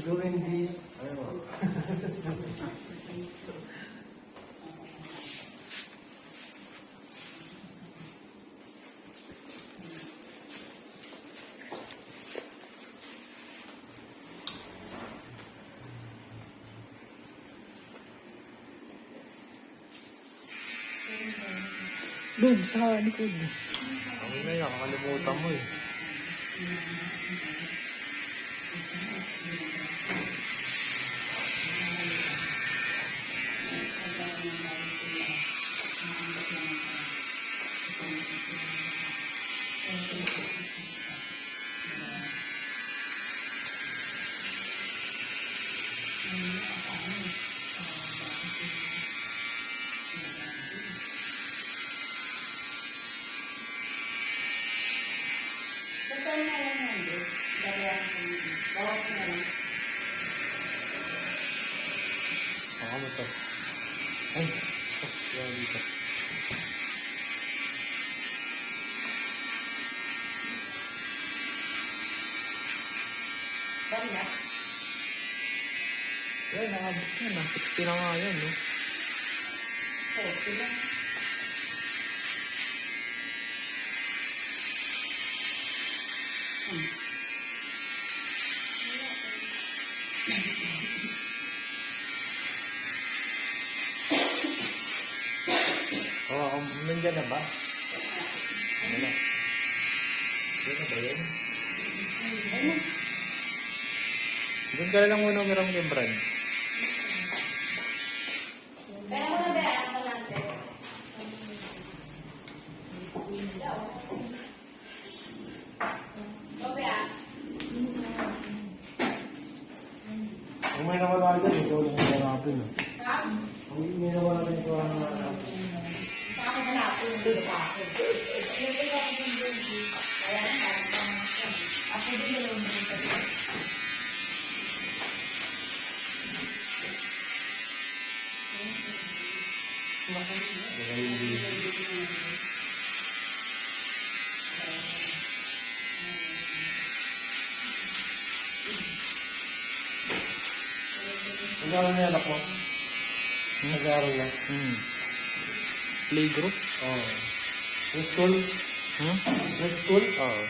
doing this. Ayun. Doon, sa likod. Ang ina yan, kakalimutan mo eh. Baka mo to. Ay, wala dito. Ay, nakabot na. Na 60 na nga yan, no? Oo, nandiyan na ba? Ano na? Diyan na ba yun? Doon ka na lang muna umirang yung brand. Kung may nawala dyan, ikaw lang yung hanapin. Kung may nawala dyan, ikaw lang yung hanapin. Nag-aaral na anak mo? Nag-aaral na? Playgroup? Oo. Yung school? Yung school? Oo.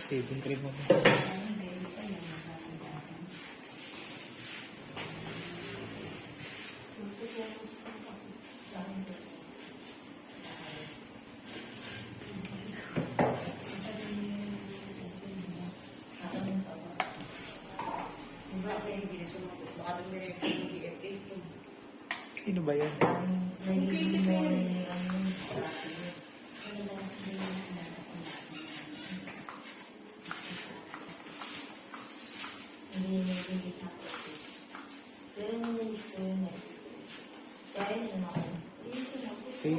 Saving cream mo. Sino ba yan?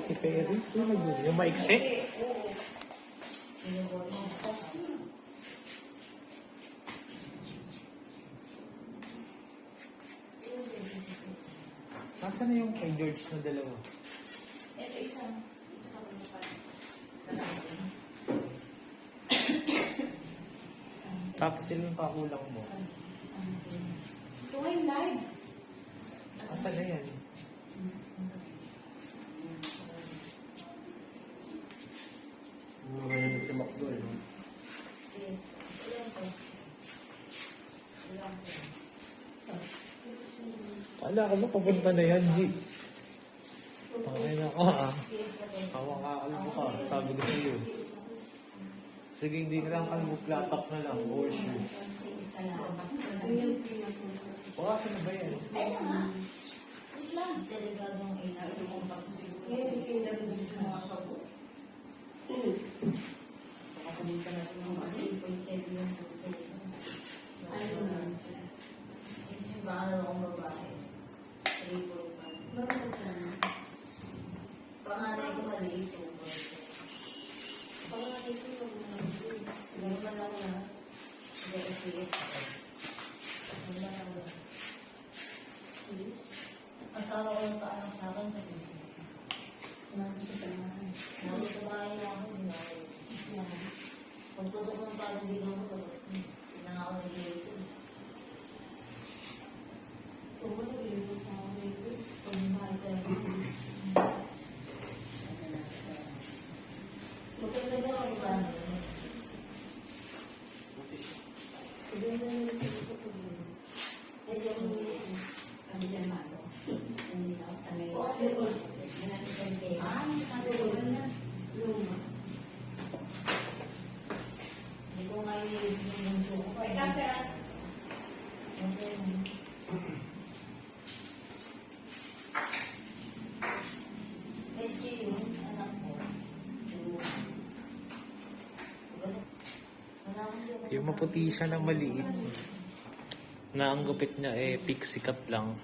Katy Perry? Sino yun? Yung maiksi? Nasaan na yung kay George na dalawa? Ito isa pa Tapos sila yung pakulang mo. ito ay live. Asan na yan? Ngayon si Macdo eh. Yes. Ilan to? Ilan to? Kala ko ba papunta na yan, G? Pangay na ka, ah. Hawak-kalbo ka. Sabi ko sa'yo. Sige, hindi na lang kalbo, flat-top na lang. Or shoe. Baka na ba yan? Ay, nga. Wait lang. Delegado ng ina. Ito kong paso siguro. Yung interview ng mga sabot. Nakapunta na ito ng mga 3.7 yung puso. Ay, ito na. Is yung bahala akong babae. 3.7. Asawa ko yung paanak sa akin sa puso. Nakikitabahin ako, pagtutok ng palabigan ko, tapos hindi na ako nag-iito. Pagmahal ka lang. Magkasal ka ako ba? Hindi ko nga iniisip yung bunso ko. SG yun, anak ko. Yung maputi siya na maliit. Na ang gupit niya pixie cut lang.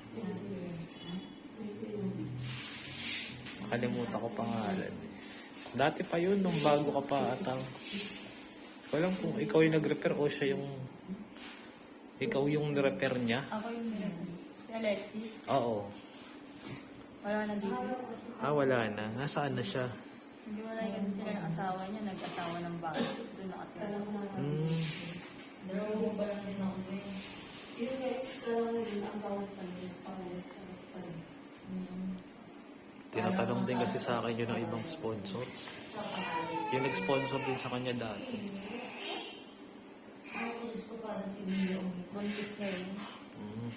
Nakalimutan ko pangalan. Dati pa yun, nung bago ka pa atang. Walang kung ikaw yung nag-repair o siya yung... Ikaw yung repair niya. Ako yung si Alexis. Oo. Wala na dito. Wala na. Nasaan na siya? Hindi wala yun sila ng asawa niya. Nag-asawa ng bago. Doon nakatira. Dalawang ba lang din ako ngayon? Tinatanong din kasi sa akin yun ng ibang sponsor. Yung nag-sponsor din sa kanya dati. Ang ulis ko para si Leo. Buntis na yun. Mm.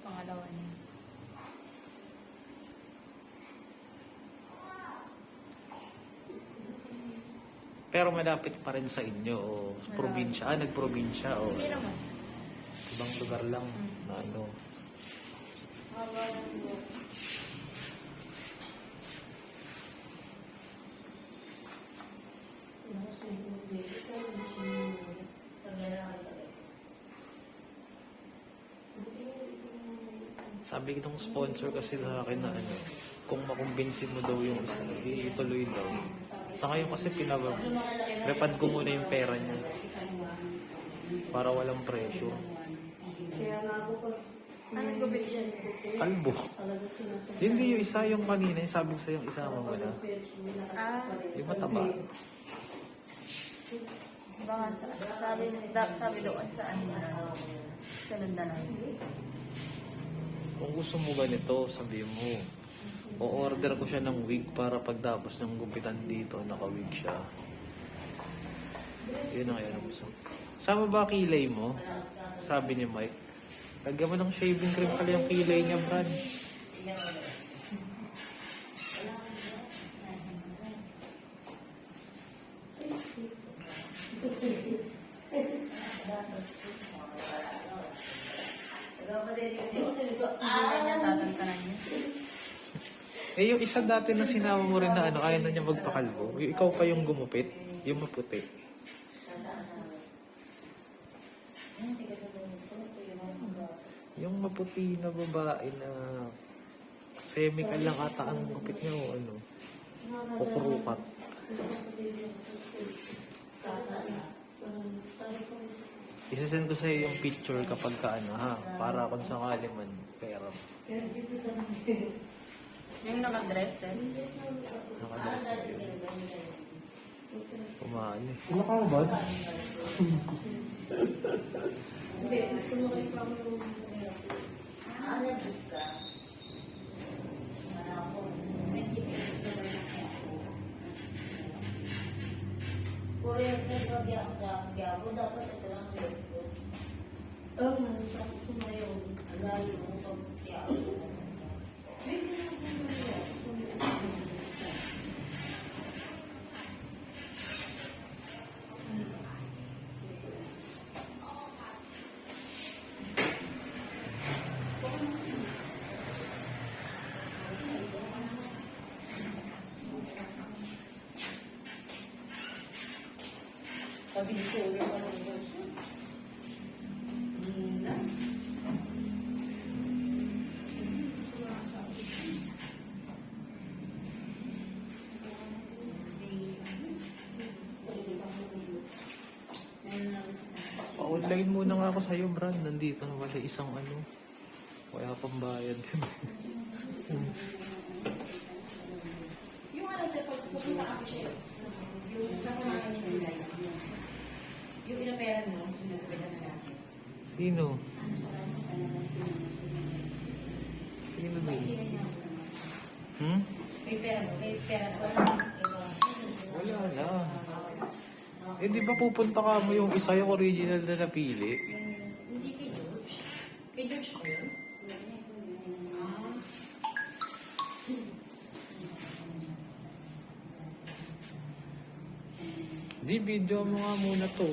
Pangalawa niya. Pero malapit pa rin sa inyo o probinsya. Nagprobinsya o Hindi naman. ibang lugar lang na ano. Sabi nung sponsor kasi sa akin na ano, kung makumbinsin mo daw yung isa, ituloy daw. Sa ngayon kasi repad ko muna yung pera niya. Para walang pressure. Anong gupit yan? Kalbo. Hindi yung isa yung kanina, yung sabi ko sa'yo yung isama mo na. Yung mataba. Baka sabi doon sa ano na sunod na lang. Kung gusto mo ganito, sabi mo, o-order ko siya ng wig para pagtapos ng gupitan dito, naka-wig siya. Yun ang yun. Sama ba kilay mo? Sabi ni Mike. Lagyan mo ng shaving cream pala yung kilay niya, Brad. Hindi na niya tatantanan niya. Yung isa dati na sinama mo rin na ano, ayaw na niya magpakalbo. Yung ikaw pa yung gumupit, yung maputi. Yung maputi na babae na semi-kal lang ata ang gupit niya o ano. Kukurukat. Isasend ko sa'yo yung picture kapag ka ano ha, para kung sakali man pera. Yung nakadress eh. Nakadress na yun. Kumaan eh. Nakakabad? Korea sa Biago, dapat ito lang red ko. Ang lalo mo pag Biago. Sabi ni Korea pa ng version. Nag-line muna nga ako sa'yo, Brad. Nandito na wala isang ano. Wala pang bayad. Yung ano, pag pupunta kasi siya, yung kasama niya sa live, yung inaperan mo, yung nagpapita na natin. Sino? Sino ba May yun? sino niya. Hmm? May pera mo, may pera na ba? Wala na. Eh di ba pupunta ka mo yung isa yung original na napili? Hindi kay George. Kay George ko yun? Ah. Di, video mo nga muna to.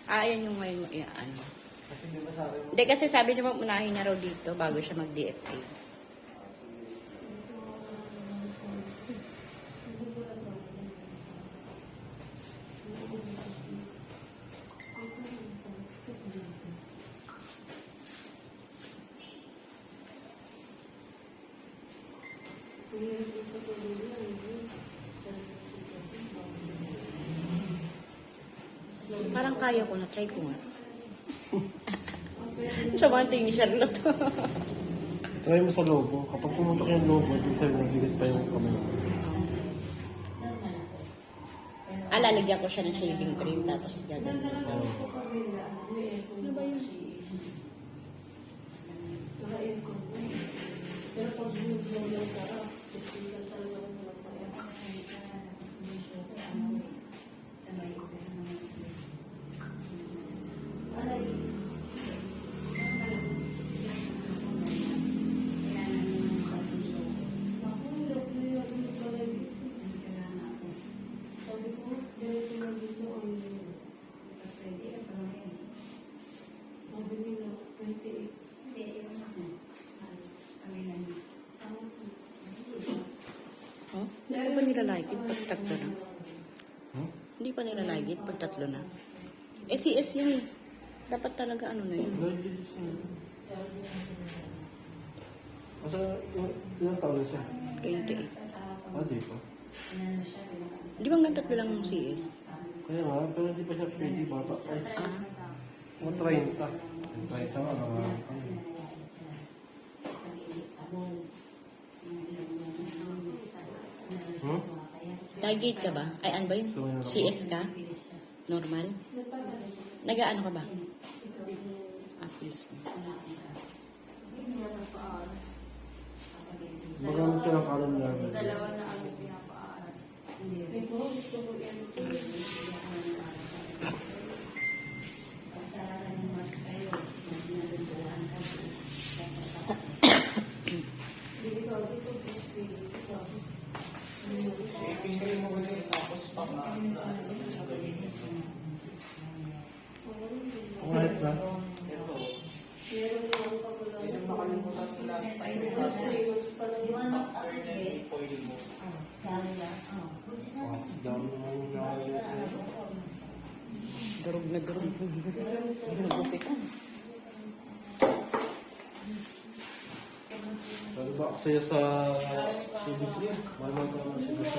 Ayan yung may ano. Kasi di ba sabi mo? Hindi kasi sabi niya unahin niya raw dito bago siya mag-DFA. Parang kaya ko na, try ko nga. Sa mga tingin ni Charlotte. Try mo sa lobo. Kapag pumunta ka yung lobo, din sa'yo nagbigit pa yung kamay. Lalagyan ko siya ng shaving cream tapos gagawin. Oo. Ano ba yun? Huh? Hindi pa nila like it pag tatlo na. Hindi pa nila like it pag tatlo na. SES yun eh. Dapat talaga ano na yun. Kasi ilang taon na siya? 28. Di pa. Di ba hanggang tatlo lang yung CS? Kaya nga, pero hindi pa siya pwede bata. Ay, Ah, mga 30. 30 nga lang. Hmm? target ka ba? Ay, ano ba yun? CS ka? Normal? Nag-ano ka ba? Ah, please. Magamit ka ng kanan na. Dalawa na agad pinapaaral. Ito, gusto ko yan. Kahit na. Dami naman yung nakakalimutan. Durog na durog. Nagupitan. Pero ba kasi sa CBT? Malaman ko naman CBT.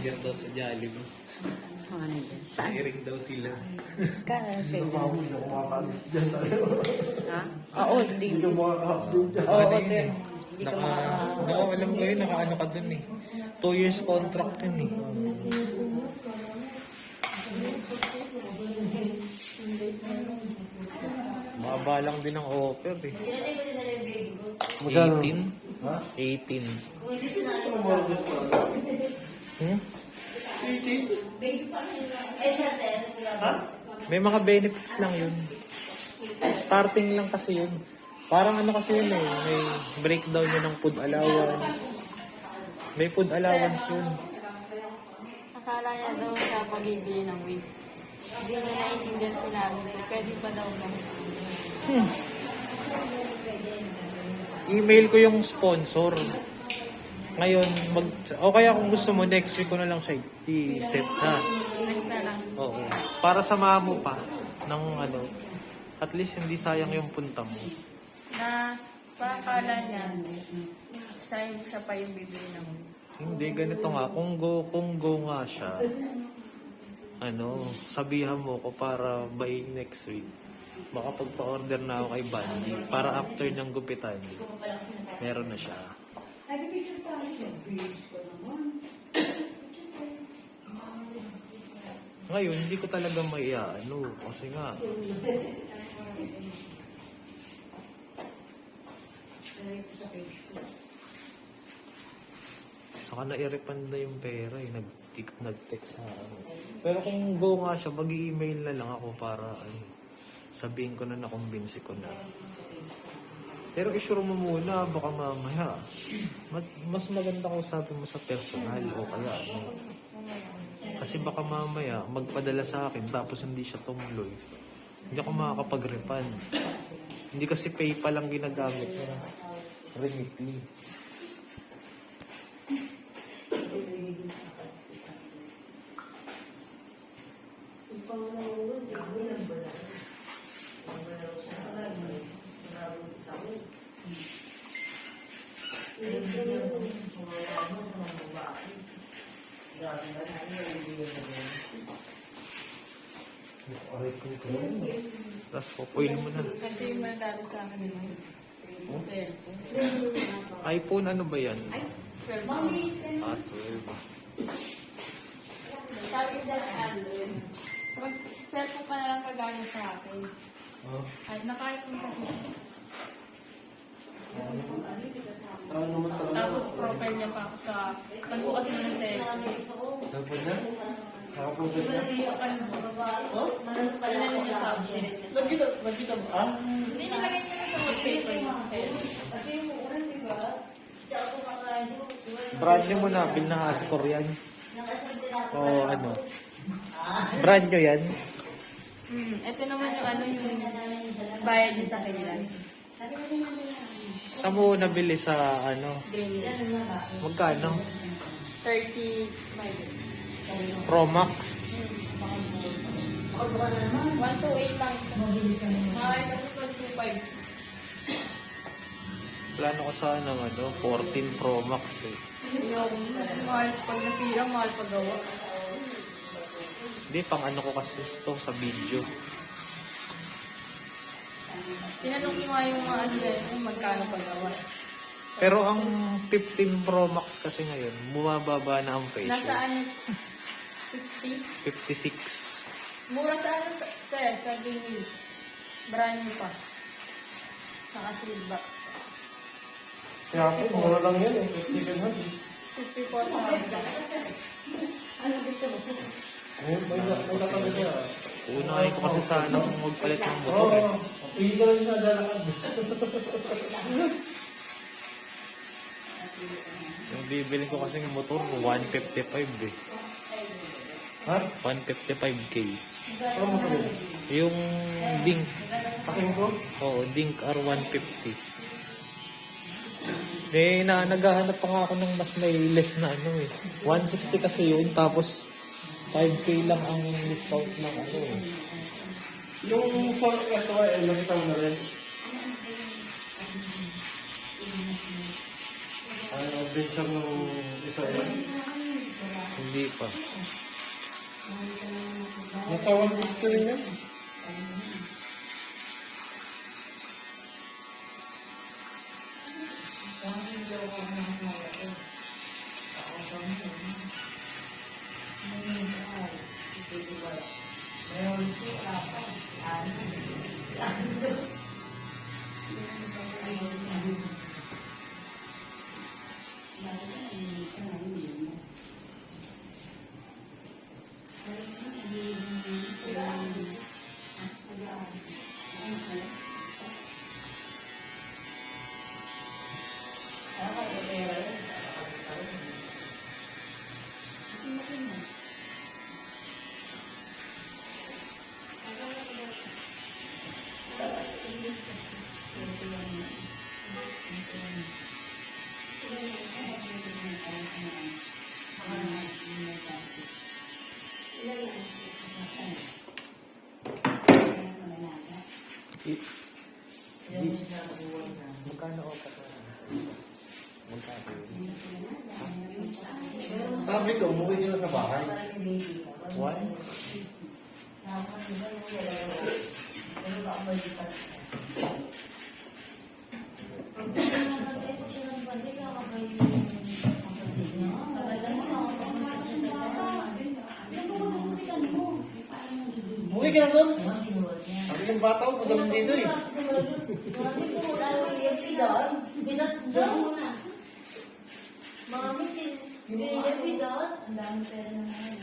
messenger daw sa Jollibee. Ano dyan? Saan? Hiring daw sila. Kaya siya Hindi ako makakalis dyan tayo. Ha? Oo, hindi. Hindi ka makaka-update dyan. Oo, Ano yun sir. eh? Hindi ka Alam ko yun, naka-ano ka dun eh. 2 years contract yun eh. Mababa lang din ang offer eh. Magkano? 18? Ha? 18. Hmm? May mga benefits lang yun. Starting lang kasi yun. Parang ano kasi yun eh. May breakdown yun ng food allowance. May food allowance yun. Akala niya daw siya pagbibili ng wig. Hindi niya naiintindihan sinabi ko. Pwede pa daw ba? Email ko yung sponsor. Ngayon, o kaya kung gusto mo, next week ko na lang siya i-set ha. Next na lang. Oo. Para samahan mo pa ng ano, at least hindi sayang yung punta mo. Na pakala niya, siya pa yung bibili ng wig. Hindi, ganito nga. Kung go nga siya, ano, sabihan mo ko para by next week. Baka pagpa-order na ako kay Bandy para after ng gupitan, meron na siya. Ngayon, hindi ko talaga ano, kasi nga, saka na-refund na yung pera eh, nag-text sa akin. Pero kung go nga siya, mag-email na lang ako para sabihin ko na nakumbinsi ko na. Pero isure mo muna, baka mamaya. Mas maganda kung sabi mo sa personal o kaya ano. Kasi baka mamaya magpadala sa akin tapos hindi siya tumuloy. Hindi ako makakapag-refund. Hindi kasi PayPal lang ginagamit niya. Remitly. Tapos pupuil mo na. Kasi yung manalo sa akin yung cellphone. iPhone ano ba yan? 12. Ah, 12. Sabi ko sa Android. Kapag cellphone pa na lang kagana sa akin. At naka-iPhone kasi. Saan naman talaga? Tapos profile niya pa ako sa pagbukas niya ng cellphone. Dapat na? Nakapunta na? Oh? Inano niya sa update niya. Nagkita ba? Ah? Hindi nilagay niya lang sa wallpaper niya. Brand nyo mo na, bill na Astor yan. O ano? Brand nyo yan? Ito naman yung ano yung bayad niya sa kailan. Saan mo nabili sa ano? Green. Magkano? 35. Pro Max? 128 lang. Makakita ko 225. Plano ko sana ng ano, 14 Pro Max eh. Yung mahal pag nasira, mahal paggawa. Hindi, pang ano ko kasi ito sa video. Tinanong ko nga yung mga ano kung magkano paggawa. Pero ang 15 Pro Max kasi ngayon, bumababa na ang presyo. Nasa ano? 60? 56. Mura sa ano, sir? Sa Greenway. Brand new pa. Naka-sealed box pa. Kaya po, mura lang yan eh. Second hand eh. 54,000. May nakala siya. Unahin ko kasi sana kung magpalit ng motor eh. Oo. Pili rin na lalakad. Yung bibili ko kasi ng motor, 155 eh. Ha? 155k. Ano mo ito? Yung Dink, Paking ko? oo, Dink R150. Naghahanap pa nga ako ng mas may less na ano eh. 160 kasi yun, tapos 5k lang ang discount ng ano eh. Yung sa SYL, nakita mo na rin. Ay, adventure ng isa yan. Hindi pa. Nasa 150 rin yan. Magkano ako pa? Magkano? Sabi ko, umuwi ka na sa bahay. Why? Umuwi ka na doon. Sabi ng bata ko, punta lang dito eh. Mami, ang dami pera na naman.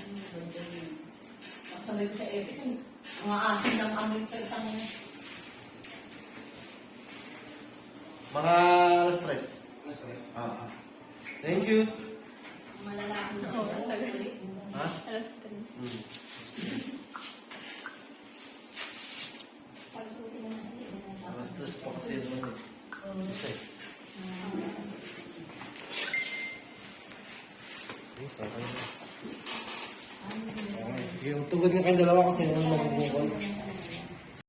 Sabi ko sa Epson, mga asin ng amoy sa itang Mga stress. Stress? Thank you. malalaki na. Ha? Alas 3. Mga stress pa kasi naman eh. Okay. Yung tugod nga kayong dalawa kasi naman magbubukol.